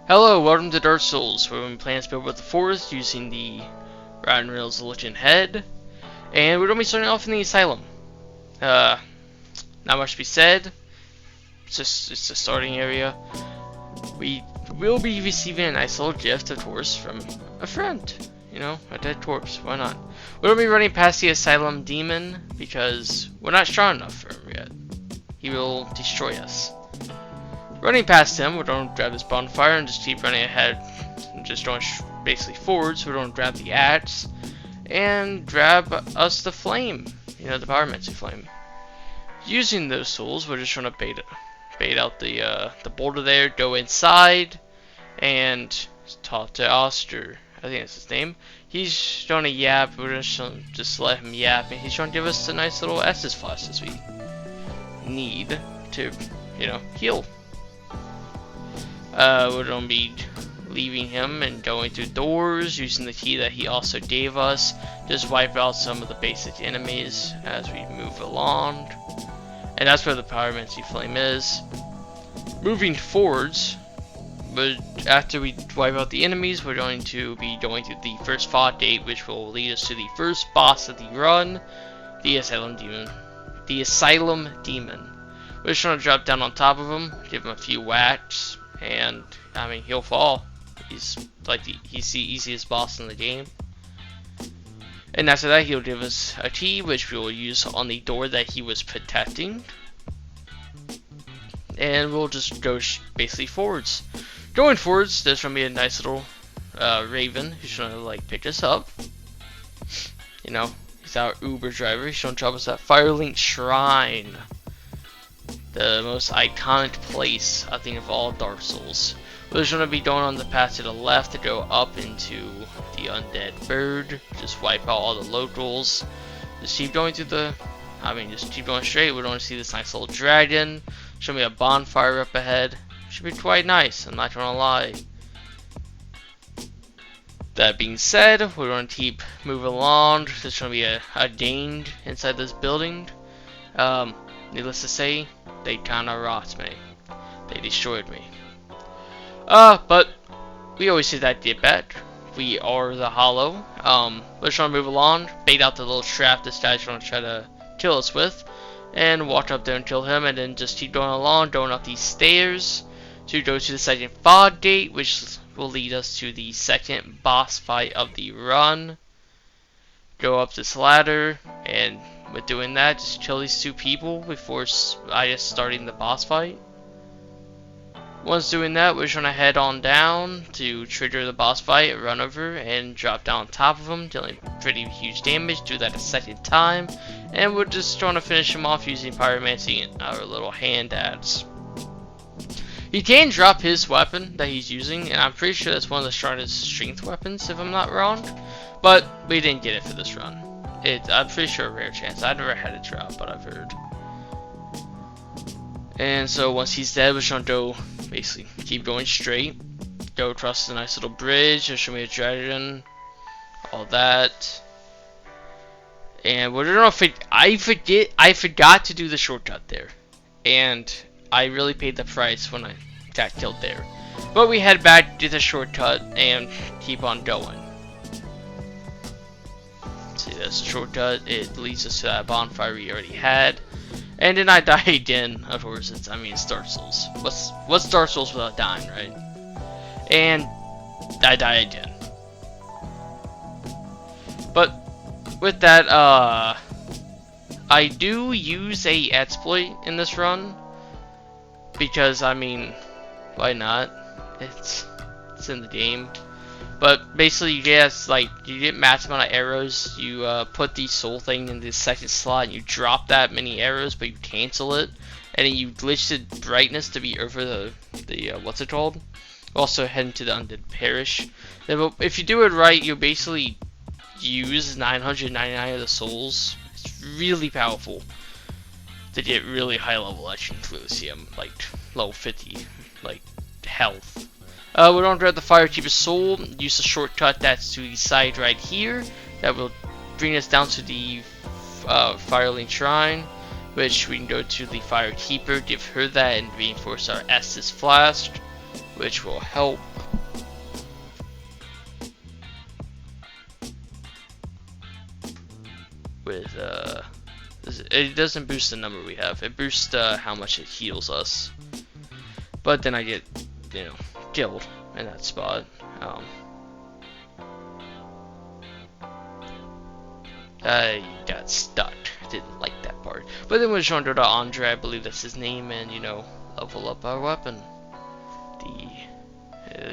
Hello, welcome to Dark Souls, where we plan to build with the forest using the Rotten Rails Legend Head. And we're going to be starting off in the Asylum. Not much to be said. It's a starting area. We will be receiving a nice little gift, of course, from a friend. You know, a dead corpse. Why not? We're going to be running past the Asylum Demon because we're not strong enough for him yet. He will destroy us. Running past him, we're going to grab this bonfire and just keep running ahead. And just going basically forward, so we're going to grab the axe and grab us the flame. You know, the pyromancy flame. Using those tools, we're just trying to bait out the boulder there, go inside, and talk to Oster. I think that's his name. He's trying to yap. We're just let him yap, and he's trying to give us the nice little Estus flasks we need to, you know, heal. We're going to be leaving him and going through doors, using the key that he also gave us. Just wipe out some of the basic enemies as we move along. And that's where the pyromancy flame is. Moving forwards, but after we wipe out the enemies, we're going to be going through the first fog gate, which will lead us to the first boss of the run, the Asylum Demon. The Asylum Demon. We're just going to drop down on top of him, give him a few whacks. And I mean, he'll fall. He's the easiest boss in the game. And after that, he'll give us a key, which we will use on the door that he was protecting. And we'll just go basically forwards. Going forwards, there's gonna be a nice little raven who's gonna like pick us up. You know, he's our Uber driver. He's gonna drop us at Firelink Shrine. The most iconic place, I think, of all Dark Souls. We're just going to be going on the path to the left to go up into the Undead Bird. Just wipe out all the locals. Just keep going through the... just keep going straight. We're going to see this nice little dragon. Show me a bonfire up ahead. Should be quite nice, I'm not going to lie. That being said, we're going to keep moving along. There's going to be a Dane inside this building. Needless to say, they kinda rocked me. They destroyed me. But we always say that get back. We are the Hollow. We're trying to move along, bait out the little trap this guy's trying to try to kill us with, and walk up there and kill him, and then just keep going along, going up these stairs to go to the second fog gate, which will lead us to the second boss fight of the run. Go up this ladder, and with doing that, just kill these two people before starting the boss fight. Once doing that, we're going to head on down to trigger the boss fight, run over, and drop down on top of him, dealing pretty huge damage. Do that a second time, and we're just trying to finish him off using pyromancy and our little hand axe. He can drop his weapon that he's using, and I'm pretty sure that's one of the strongest strength weapons, if I'm not wrong. But we didn't get it for this run. I'm pretty sure a rare chance. I've never had it drop, but I've heard. And so once he's dead, we're trying to go, basically, keep going straight. Go across the nice little bridge. Just show me a dragon. All that. And we're gonna I forgot to do the shortcut there. And I really paid the price when I got killed there. But we head back, do the shortcut, and keep on going. See, that's a shortcut. It leads us to that bonfire we already had. And then I die again. Of course, it's Dark Souls. What's Dark Souls without dying, right? And I die again. But with that, I do use a exploit in this run because why not? It's in the game. But basically, you get max amount of arrows. You put the soul thing in the second slot, and you drop that many arrows, but you cancel it, and then you glitch the brightness to be over the what's it called? Also head into the Undead Parish. Then, if you do it right, you basically use 999 of the souls. It's really powerful to get really high level. As you can clearly see, I'm like level 50, like health. We're going to grab the Firekeeper's Soul, use the shortcut that's to the side right here. That will bring us down to the Firelink Shrine, which we can go to the Firekeeper, give her that, and reinforce our Estus Flask. which will help with it doesn't boost the number we have. It boosts how much it heals us. But then I get, you know, killed in that spot. I got stuck. Didn't like that part. But then we're shown to Andre, I believe that's his name, and you know, level up our weapon.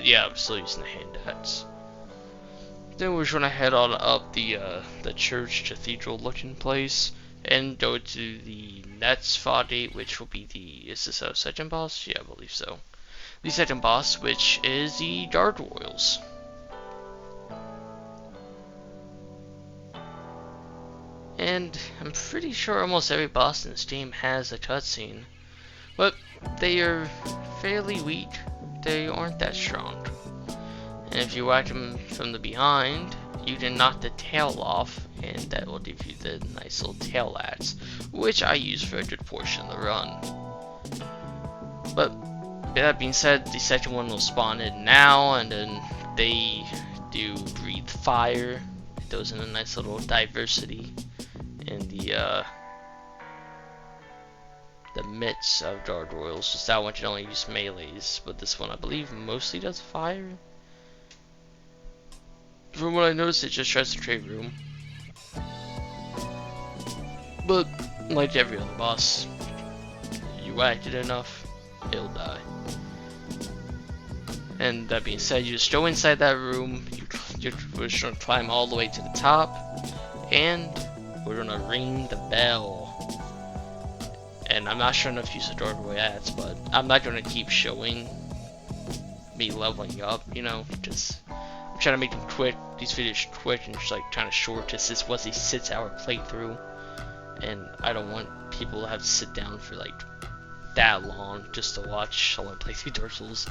Yeah, I'm still using the hand axe. Then we're going to head on up the church cathedral looking place and go to the next Friday, which will be the, is this a second boss? Yeah, I believe so. The second boss, which is the gargoyles. And I'm pretty sure almost every boss in this game has a cutscene, but they are fairly weak. They aren't that strong. And if you whack them from the behind, you can knock the tail off, and that will give you the nice little tail axe, which I use for a good portion of the run. But with that being said, the second one will spawn in now, and then they do breathe fire. It goes in a nice little diversity in the midst of gargoyles. Just that one can only use melees, but this one I believe mostly does fire. From what I noticed, it just tries to trade room. But like every other boss, you whack it enough, it'll die. And that being said, you just go inside that room. You're just gonna climb all the way to the top, and we're gonna ring the bell. And I'm not sure enough to use the doorway ads, but I'm not gonna keep showing me leveling up, you know, because I'm trying to make them quick, these videos quick, and just like kind of short, because this was a 6-hour playthrough, and I don't want people to have to sit down for like that long just to watch someone play through Dark Souls.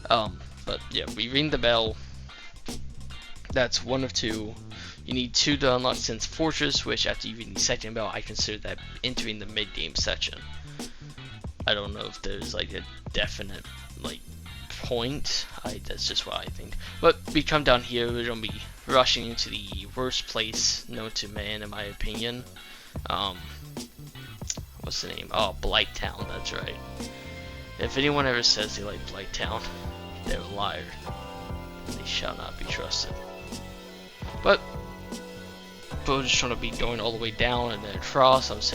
But yeah, we ring the bell. That's one of two. You need 2 to unlock Sin's Fortress, which after you ring the second bell, I consider that entering the mid-game section. I don't know if there's like a definite like point. That's just what I think. But we come down here, we're gonna be rushing into the worst place known to man, in my opinion. What's the name? Oh, Blighttown. That's right. If anyone ever says they like Blighttown, they're a liar. They shall not be trusted. But we're just trying to be going all the way down and then across. I'm just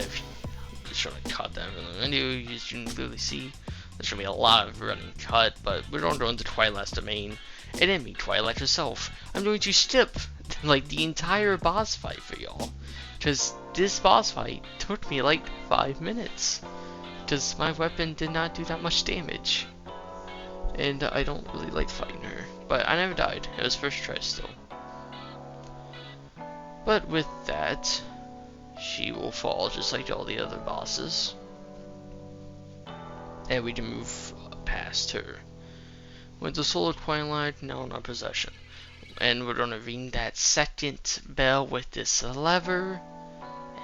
trying to cut that from the menu. As you can clearly see, there's gonna be a lot of running cut, but we're going to go into Twilight's domain. And then meet Twilight herself. I'm going to skip like the entire boss fight for y'all, because this boss fight took me like 5 minutes, because my weapon did not do that much damage, and I don't really like fighting her. But I never died. It was first try still. But with that, she will fall just like all the other bosses, and we can move past her. With the soul of Twilight now in our possession, and we're gonna ring that second bell with this lever,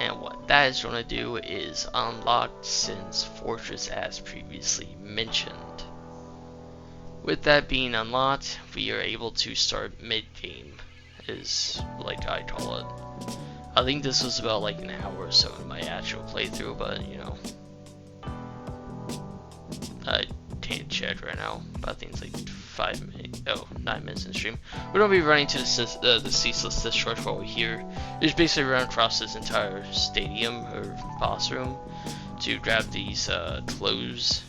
and what that is gonna do is unlock Sin's Fortress as previously mentioned. With that being unlocked, we are able to start mid-game, is like I call it. I think this was about like an hour or so in my actual playthrough, but you know, I can't check right now, but I think it's like 9 minutes in the stream. We're gonna be running to the ceaseless discharge while we're here. It's basically run across this entire stadium or boss room to grab these clothes,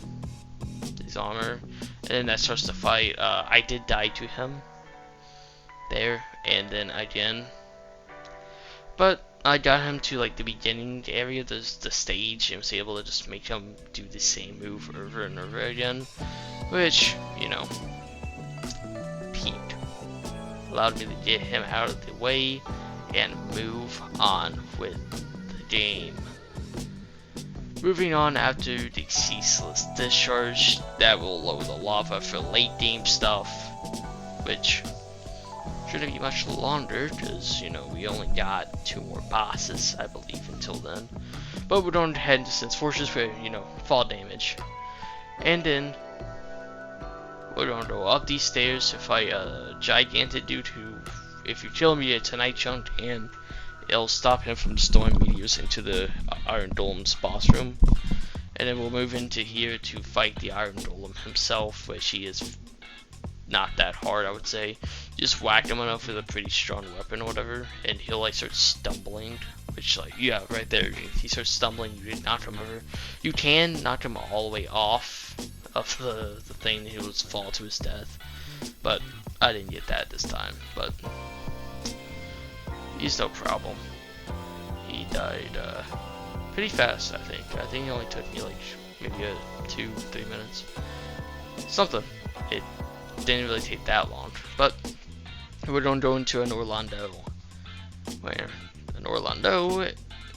these armor, and then that starts the fight. I did die to him there, and then again, but I got him to like the beginning area, the stage, and was able to just make him do the same move over and over again, which, you know, peaked. Allowed me to get him out of the way and move on with the game. Moving on after the ceaseless discharge, that will lower the lava for late game stuff, which shouldn't be much longer, because, you know, we only got 2 more bosses, I believe, until then. But we're going to head into Sin's Fortress for, you know, fall damage. And then we're gonna go up these stairs to fight a gigantic dude who, if you kill him, you get tonight chunked, and it'll stop him from destroying meteors into the Iron Dolem's boss room. And then we'll move into here to fight the Iron Golem himself, which he is not that hard, I would say. Just whack him enough with a pretty strong weapon or whatever, and he'll like start stumbling. Which, like, yeah, right there, he starts stumbling, you can knock him over. You can knock him all the way off of the thing, and he'll just fall to his death. But I didn't get that this time, but he's no problem. He died pretty fast, I think. I think it only took me like maybe 2-3 minutes. Something. It didn't really take that long. But we're gonna go into an Orlando. Where an Orlando,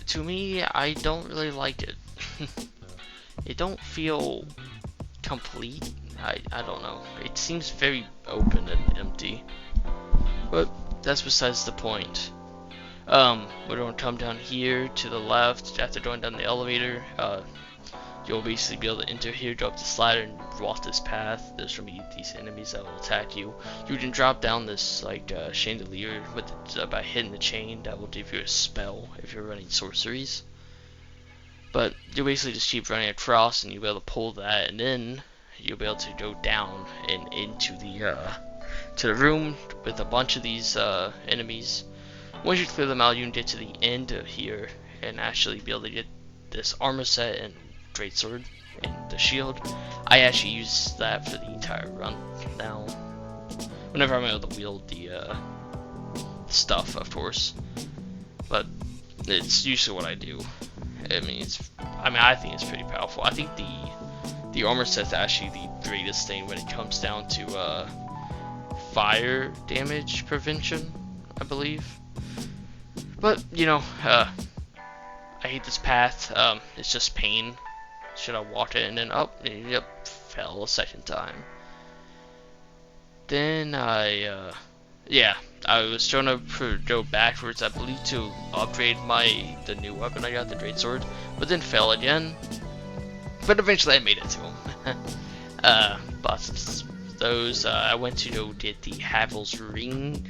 to me, I don't really like it. It don't feel complete. I don't know. It seems very open and empty. But that's besides the point. We're gonna come down here to the left after going down the elevator. You'll basically be able to enter here, go up the slider, and walk this path. There's gonna be these enemies that will attack you. You can drop down this like chandelier with by hitting the chain. That will give you a spell if you're running sorceries. But you'll basically just keep running across, and you'll be able to pull that, and then you'll be able to go down and into the room with a bunch of these enemies. Once you clear them out, you can get to the end of here and actually be able to get this armor set and greatsword and the shield. I actually use that for the entire run now. Whenever I'm able to wield the stuff, of course. But it's usually what I do. I mean, I think it's pretty powerful. I think the armor set's actually the greatest thing when it comes down to fire damage prevention, I believe. But, you know, I hate this path. It's just pain. Should I walk it and then up? Yep, fell a second time. Then I was trying to go backwards, I believe, to upgrade the new weapon I got, the greatsword, but then fell again. But eventually I made it to him. But those, I went to go get the Havel's ring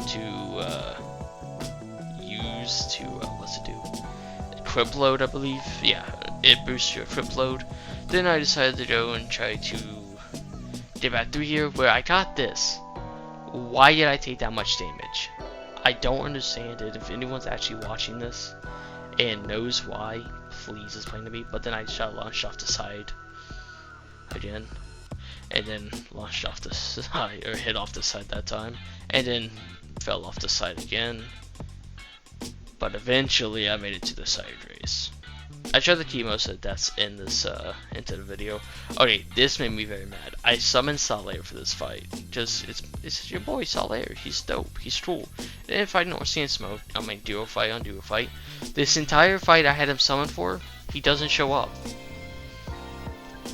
to use to what's it do? Equip load, I believe. Yeah, it boosts your equip load. Then I decided to go and try to get back through here where I got this. Why did I take that much damage? I don't understand it. If anyone's actually watching this and knows why, please explain to me. But then I shot launched off the side again, and then launched off the side, or hit off the side that time, and then fell off the side again. But eventually I made it to the side race. I tried to keep most of the deaths in this into the video. Okay, this made me very mad. I summoned Salaire for this fight because it's your boy Salaire. He's dope. He's cool. And if I don't see him smoke, I mean duo fight on duo fight. This entire fight I had him summoned for, he doesn't show up.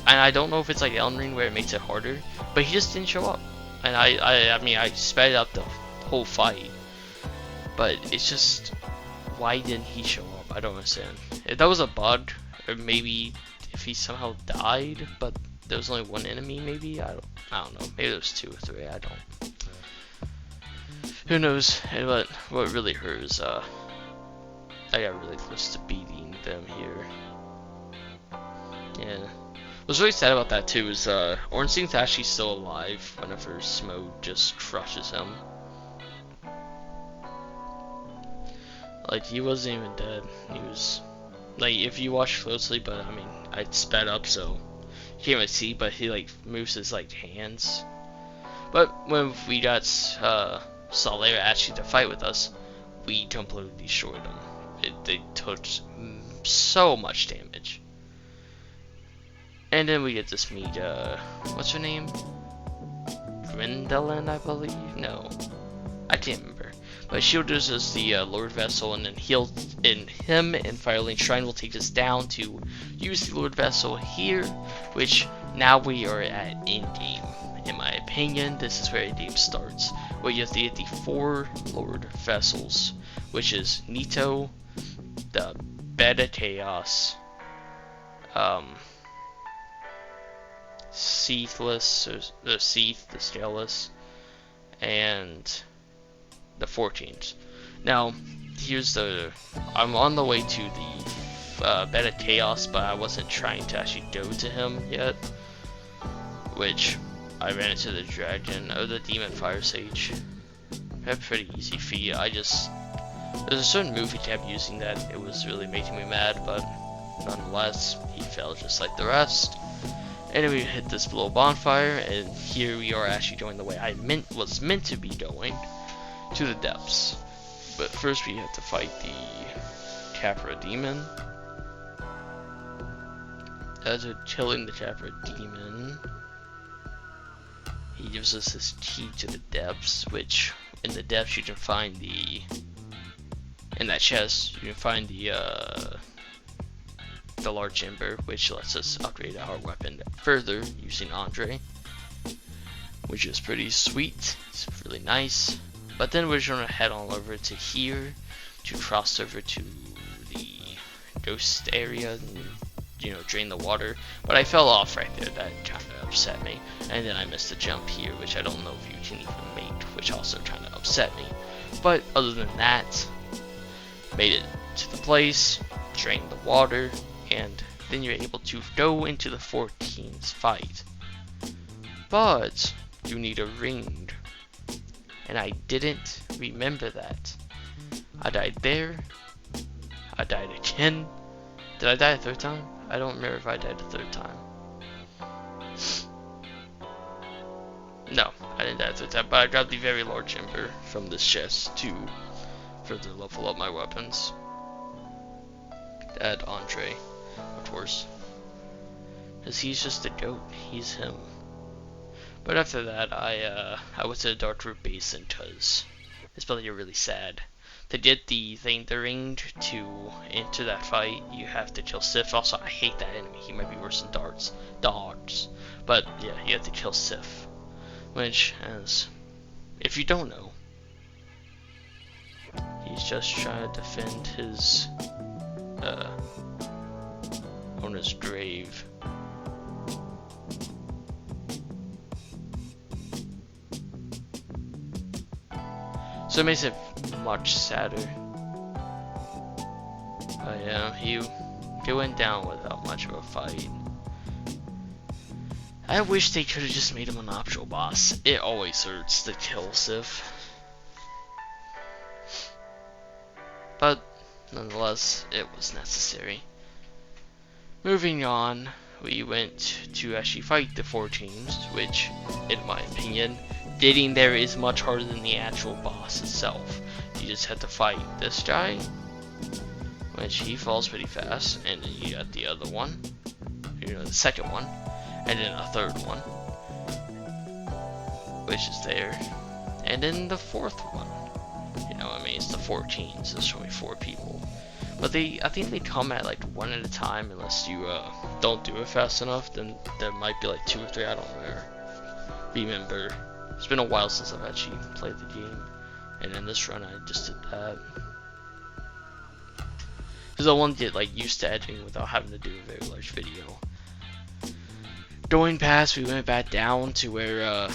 And I don't know if it's like Elden Ring where it makes it harder, but he just didn't show up. And I mean I sped up the whole fight, but it's just, why didn't he show up? I don't understand. If that was a bug, or maybe if he somehow died, but there was only one enemy, maybe? I don't know. Maybe there was 2 or 3, I don't. Who knows? But what really hurt is, I got really close to beating them here. Yeah. What's really sad about that too is, Ornstein's actually still alive whenever Smoke just crushes him. Like, he wasn't even dead. He was, like, if you watch closely, but I mean, I sped up so you can't really see, but he like moves his like hands. But when we got Salaire actually to fight with us, we completely destroyed them. They took so much damage. And then we get this meet, what's her name? Gwendolen, I believe? No, I can't remember. But Shielders is the Lord Vessel, and then him and Firelink Shrine will take us down to use the Lord Vessel here, which now we are at in-game. In my opinion, this is where the game starts, where you have to get the 4 Lord Vessels, which is Nito, the Beta Chaos, Seathless, or the Seath, the Scaleless, and the 14s. Now, here's the. I'm on the way to the Bed of Chaos, but I wasn't trying to actually go to him yet. Which I ran into the Dragon, or the Demon Fire Sage. A pretty easy feat. There's a certain move he kept using that it was really making me mad, but nonetheless, he fell just like the rest. Anyway, we hit this little bonfire, and here we are actually going the way I was meant to be going, to the depths. But first we have to fight the Capra Demon. As we're killing the Capra Demon, he gives us this key to the depths, which in the depths you can find in that chest, you can find the large ember, which lets us upgrade our weapon further using Andre, which is pretty sweet. It's really nice. But then we're gonna head on over to here to cross over to the ghost area and, you know, drain the water. But I fell off right there. That kind of upset me. And then I missed a jump here, which I don't know if you can even make, which also kind of upset me. But other than that, made it to the place, drained the water, and then you're able to go into the 14's fight. But you need a ring, and I didn't remember that. I died there. I died again. Did I die a third time? I don't remember if I died a third time. No, I didn't die a third time, but I grabbed the very large ember from this chest to further level up my weapons. Add Andre, of course, because he's just a goat. He's him. But after that, I went to the Dark Root Basin because it's probably really sad. To get the ring to enter that fight, you have to kill Sif. Also, I hate that enemy. He might be worse than dogs. But yeah, you have to kill Sif. Which, as if you don't know, he's just trying to defend his owner's grave. So it makes it much sadder. But yeah, he went down without much of a fight. I wish they could have just made him an optional boss. It always hurts to kill Sif. But nonetheless, it was necessary. Moving on, we went to actually fight the 14s, which, in my opinion, getting there is much harder than the actual boss itself. You just have to fight this guy, which he falls pretty fast, and then you got the other one, you know, the second one, and then a third one, which is there, and then the fourth one. You know, I mean, it's the 14s, there's only 4 people. But I think they come at like one at a time, unless you don't do it fast enough. Then there might be like 2 or 3. I don't remember. It's been a while since I've actually played the game, and in this run I just did that. Because I wanted to get like used to editing without having to do a very large video. Going past, we went back down to where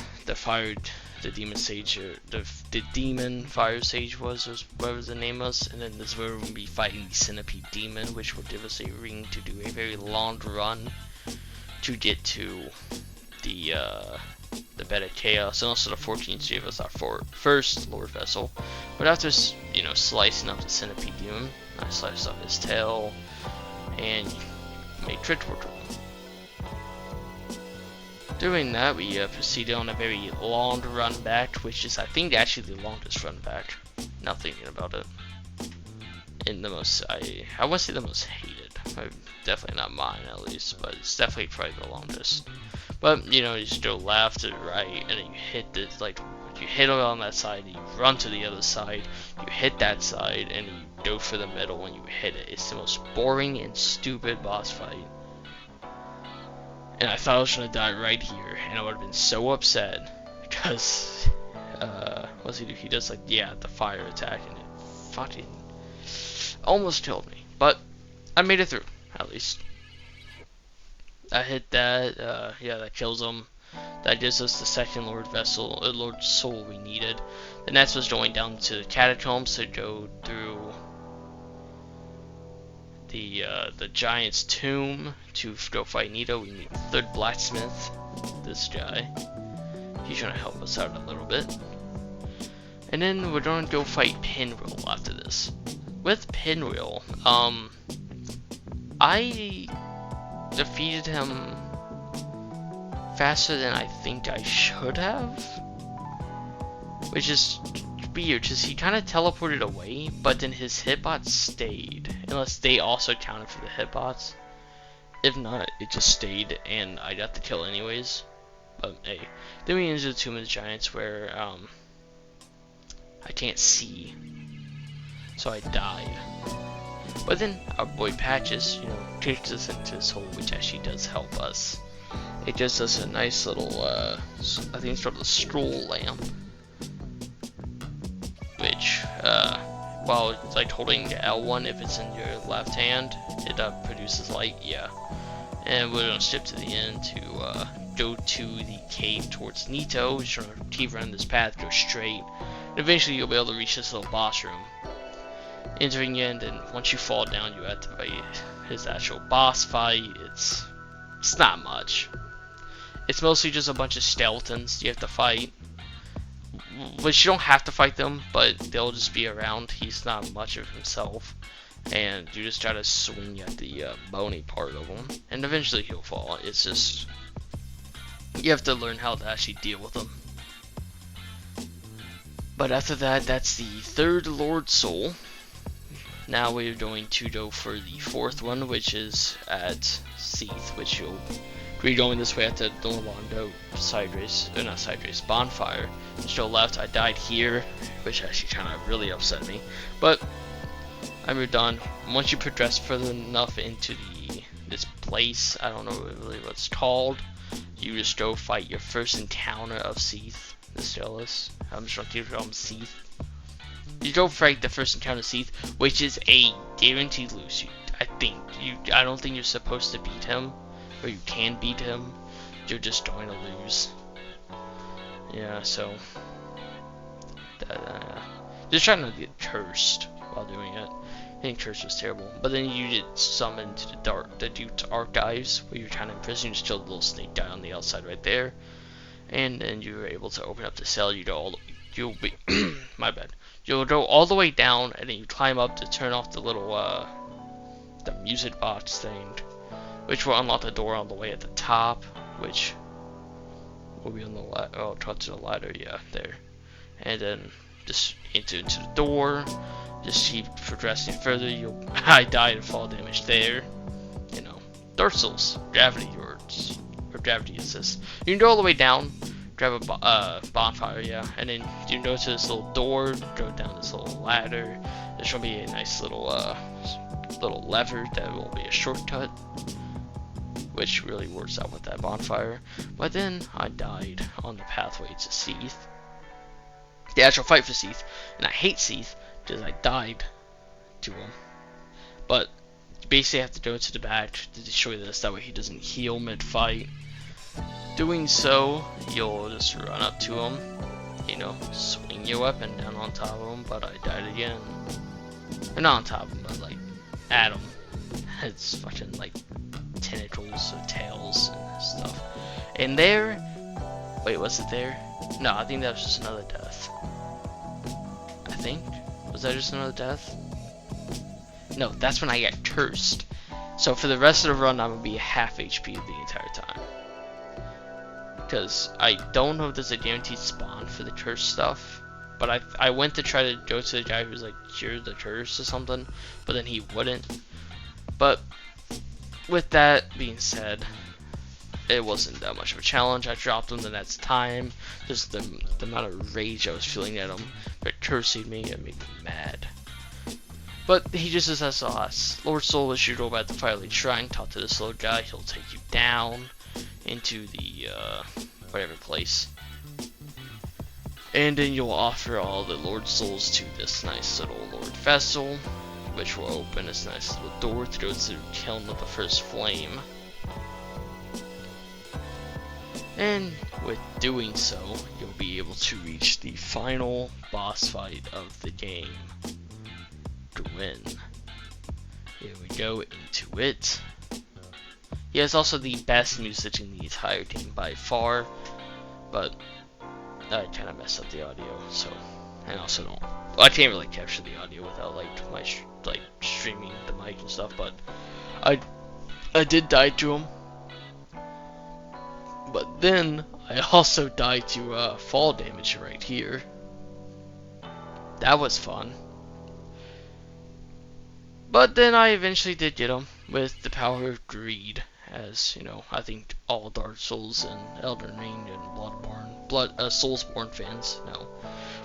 the demon sage, or the demon fire sage was, or whatever the name was, and then this is where we're gonna be fighting the centipede demon, which will give us a ring to do a very long run to get to the Bed of Chaos, and also the 14th gave us our first Lord Vessel. But after, you know, slicing up the centipede demon, I sliced up his tail and made crit work of him. Doing that, we proceeded on a very long run back, which is, I think, actually the longest run back. Now thinking about it, and the most, I wouldn't say the most hated. Definitely not mine, at least, but it's definitely probably the longest. But you know, you just go left to right, and then you hit this, like, you hit it on that side, you run to the other side, you hit that side, and you go for the middle when you hit it. It's the most boring and stupid boss fight. And I thought I was gonna die right here, and I would have been so upset because what's he do? He does, like, yeah, the fire attack, and it fucking almost killed me. But I made it through, at least. I hit that. Yeah, that kills him. That gives us the second Lord Soul we needed. The next was going down to the catacombs to go through the giant's tomb to go fight Nito. We need the third blacksmith. This guy. He's gonna help us out a little bit. And then we're gonna go fight Pinwheel after this. With Pinwheel, I defeated him faster than I think I should have, which is weird because he kind of teleported away, but then his hitbots stayed, unless they also counted for the hitbots. If not, it just stayed and I got the kill anyways. But hey, then we into the Tomb of the Giants where I can't see, so I died. But then our boy Patches, takes us into this hole, which actually does help us. It gives us a nice little, I think it's called a scroll lamp, which, while it's like holding L1, if it's in your left hand, it produces light, yeah. And we're gonna skip to the end to go to the cave towards Nito. Just gonna keep running this path, go straight. And eventually you'll be able to reach this little boss room. Entering in, and once you fall down, you activate his actual boss fight. It's not much. It's mostly just a bunch of skeletons you have to fight. Which you don't have to fight them, but they'll just be around. He's not much of himself. And you just try to swing at the bony part of him. And eventually he'll fall. It's just, you have to learn how to actually deal with him. But after that, that's the third Lord Soul. Now we're going to go for the fourth one, which is at Seath, which you'll be going this way at the Dolomando side race, or not side race, bonfire. Just go left. I died here, which actually kind of really upset me. But I moved on. Once you progress further enough into this place, I don't know really what it's called, you just go fight your first encounter of Seath, the Stelis. I'm just going to keep calling him Seath. You go fight the first encounter of Seath, which is a guaranteed lose. I don't think you're supposed to beat him, or you can beat him. You're just going to lose. Yeah, so just trying not to get cursed while doing it. I think curse was terrible. But then you get summoned to the Duke's Archives, where you're trying to imprison. You just killed the little snake guy on the outside right there, and then you were able to open up the cell. You'll be my bad. You'll go all the way down, and then you climb up to turn off the little the music box thing, which will unlock the door on the way at the top, which will be on the talk to the ladder, yeah, there. And then just into the door, just keep progressing further. I died and fall damage there. Dark Souls, gravity words, or gravity assist. You can go all the way down, grab a bonfire, yeah, and then you can go to this little door, go down this little ladder. There's gonna be a nice little lever that will be a shortcut, which really works out with that bonfire. But then I died on the pathway to Seath, the actual fight for Seath, and I hate Seath because I died to him. But you basically have to go to the back to destroy this, that way he doesn't heal mid-fight. Doing so, you'll just run up to him, swing your weapon down on top of him, but I died again. Or not on top of him, but like at him. It's fucking like tentacles or tails and stuff. And there, wait, was it there? No, I think that was just another death. Was that just another death? No, that's when I got cursed. So for the rest of the run, I'm gonna be half HP the entire time. Because I don't know if there's a guaranteed spawn for the curse stuff. But I went to try to go to the guy who's like cured the curse or something, but then he wouldn't. But with that being said, it wasn't that much of a challenge. I dropped him the next time. Just the amount of rage I was feeling at him, but cursing me, it made me mad. But he just says that's the last. Lord Soul is you go by the Firelight Shrine, talk to this little guy, he'll take you down into the whatever place. And then you'll offer all the Lord Souls to this nice little Lord Vessel, which will open this nice little door to go to the Kiln of the First Flame. And with doing so, you'll be able to reach the final boss fight of the game to win. Here we go into it. He has also the best music in the entire game by far, but I kind of messed up the audio, so, and also don't, well, I can't really capture the audio without like my streaming the mic and stuff, but I did die to him. But then I also died to fall damage right here. That was fun. But then I eventually did get him with the power of greed, as you know, I think all Dark Souls and Elden Ring and Soulsborne fans know.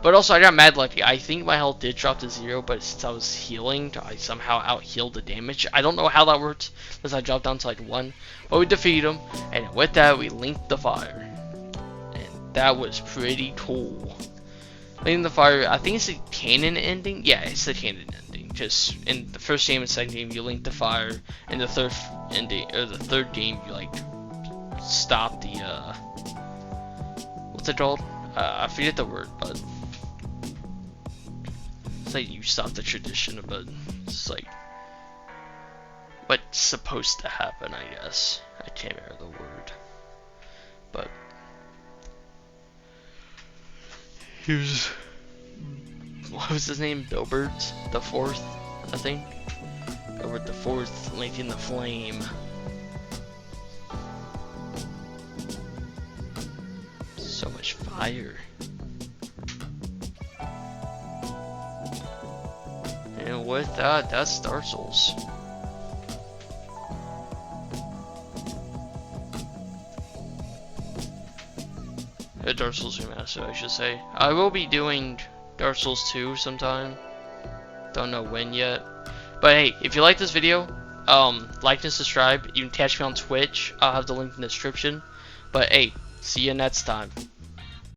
But also I got mad lucky. I think my health did drop to 0, but since I was healing, I somehow out-healed the damage. I don't know how that worked, because I dropped down to like 1. But we defeated him, and with that we linked the fire. And that was pretty cool. Linking the fire, I think it's the canon ending? Yeah, it's the canon ending. Just in the first game and second game you link the fire. In the third ending, or the third game you like stop the what's it called? I forget the word, but it's like you stop the tradition, but it's like what's supposed to happen, I guess. I can't remember the word. But here's, what was his name? Bilbert the Fourth, I think. Bilbert the Fourth, linking the flame. So much fire. And with that, that's Dark Souls. Dark Souls Remastered, I should say. I will be doing Dark Souls 2 sometime. Don't know when yet. But hey, if you like this video, like and subscribe. You can catch me on Twitch. I'll have the link in the description. But hey, see you next time.